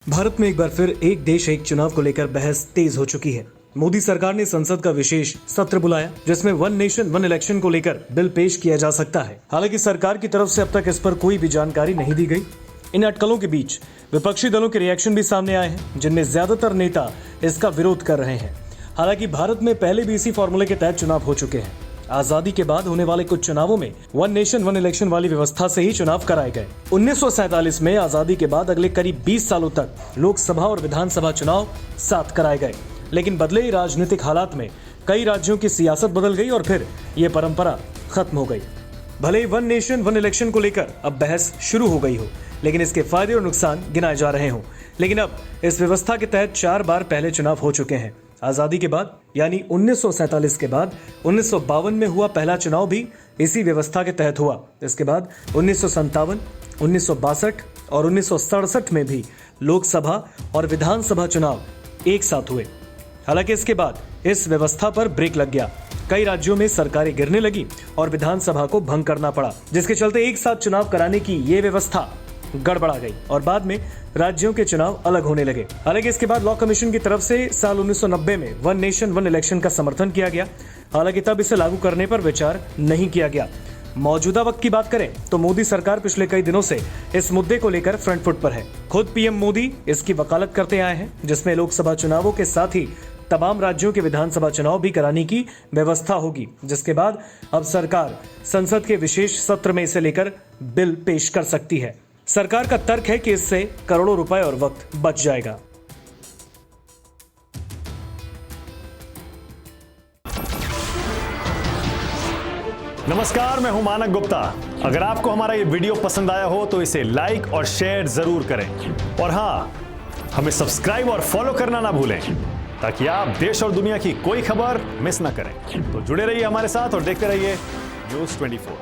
भारत में एक बार फिर एक देश एक चुनाव को लेकर बहस तेज हो चुकी है। मोदी सरकार ने संसद का विशेष सत्र बुलाया जिसमें वन नेशन वन इलेक्शन को लेकर बिल पेश किया जा सकता है। हालांकि सरकार की तरफ से अब तक इस पर कोई भी जानकारी नहीं दी गई। इन अटकलों के बीच विपक्षी दलों के रिएक्शन भी सामने आए हैं, जिनमें ज्यादातर नेता इसका विरोध कर रहे हैं। हालांकि भारत में पहले भी इसी फॉर्मूले के तहत चुनाव हो चुके हैं। आजादी के बाद होने वाले कुछ चुनावों में वन नेशन वन इलेक्शन वाली व्यवस्था से ही चुनाव कराए गए। 1947 में आजादी के बाद अगले करीब 20 सालों तक लोकसभा और विधानसभा चुनाव साथ कराए गए, लेकिन बदले राजनीतिक हालात में कई राज्यों की सियासत बदल गई और फिर ये परंपरा खत्म हो गई। भले ही वन नेशन वन इलेक्शन को लेकर अब बहस शुरू हो गई हो, लेकिन इसके फायदे और नुकसान गिनाए जा रहे हों। लेकिन अब इस व्यवस्था के तहत 4 बार पहले चुनाव हो चुके हैं। आजादी के बाद यानी 1947 के बाद 1952 में हुआ पहला चुनाव भी इसी व्यवस्था के तहत हुआ। इसके बाद 1957, 1962 और 1967 में भी लोकसभा और विधानसभा चुनाव एक साथ हुए। हालांकि इसके बाद इस व्यवस्था पर ब्रेक लग गया। कई राज्यों में सरकारें गिरने लगी और विधानसभा को भंग करना पड़ा, जिसके चलते एक साथ चुनाव कराने की ये व्यवस्था गड़बड़ा गई और बाद में राज्यों के चुनाव अलग होने लगे। हालांकि इसके बाद लॉ कमीशन की तरफ से साल 1990 में वन नेशन वन इलेक्शन का समर्थन किया गया। हालांकि तब इसे लागू करने पर विचार नहीं किया गया। मौजूदा वक्त की बात करें तो मोदी सरकार पिछले कई दिनों से इस मुद्दे को लेकर फ्रंट फुट पर है। खुद पीएम मोदी इसकी वकालत करते आए हैं, जिसमें लोकसभा चुनावों के साथ ही तमाम राज्यों के विधानसभा चुनाव भी कराने की व्यवस्था होगी, जिसके बाद अब सरकार संसद के विशेष सत्र में इसे लेकर बिल पेश कर सकती है। सरकार का तर्क है कि इससे करोड़ों रुपए और वक्त बच जाएगा। नमस्कार, मैं हूं मानक गुप्ता। अगर आपको हमारा ये वीडियो पसंद आया हो तो इसे लाइक और शेयर जरूर करें और हाँ, हमें सब्सक्राइब और फॉलो करना ना भूलें ताकि आप देश और दुनिया की कोई खबर मिस ना करें। तो जुड़े रहिए हमारे साथ और देखते रहिए न्यूज़ 24।